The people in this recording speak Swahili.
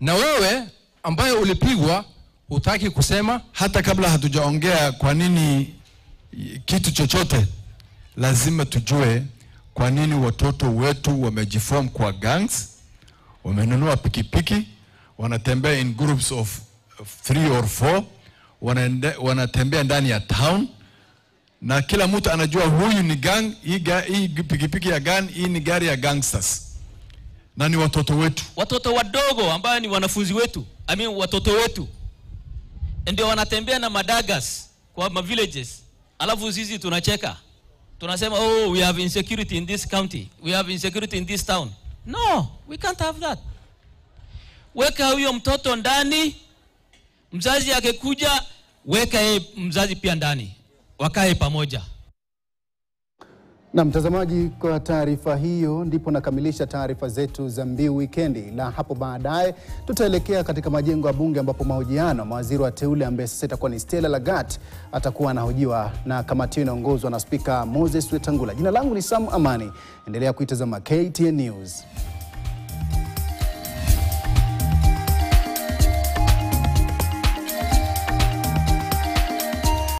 Na wewe ambaye ulipigwa hutaki kusema. Hata kabla hatujaongea kwa nini kitu chochote, lazima tujue kwa nini watoto wetu wamejiform kwa gangs, wamenunua pikipiki, wanatembea in groups of 3 or 4, wanatembea ndani ya town, na kila mtu anajua huyu ni gang, hii pikipiki ya gang, hii ni gari ya gangsters. Na ni watoto wetu, watoto wadogo ambao ni wanafunzi wetu, watoto wetu ndio wanatembea na madagas kwa villages. Alafu sisi tunacheka, tunasema oh, we have insecurity in this county, we have insecurity in this town. No, we can't have that. Weka huyo mtoto ndani, mzazi akikuja weka mzazi pia ndani, wakae pamoja. Na mtazamaji, kwa taarifa hiyo ndipo nakamilisha taarifa zetu za Mbiu Wikendi. Na hapo baadaye tutaelekea katika majengo ya bunge ambapo mahojiano mawaziri wa teule ambaye sasa itakuwa ni Stella Lagat atakuwa anahojiwa na kamati inaongozwa na Spika Moses Wetangula. Jina langu ni Sam Amani. Endelea kuitazama KTN News.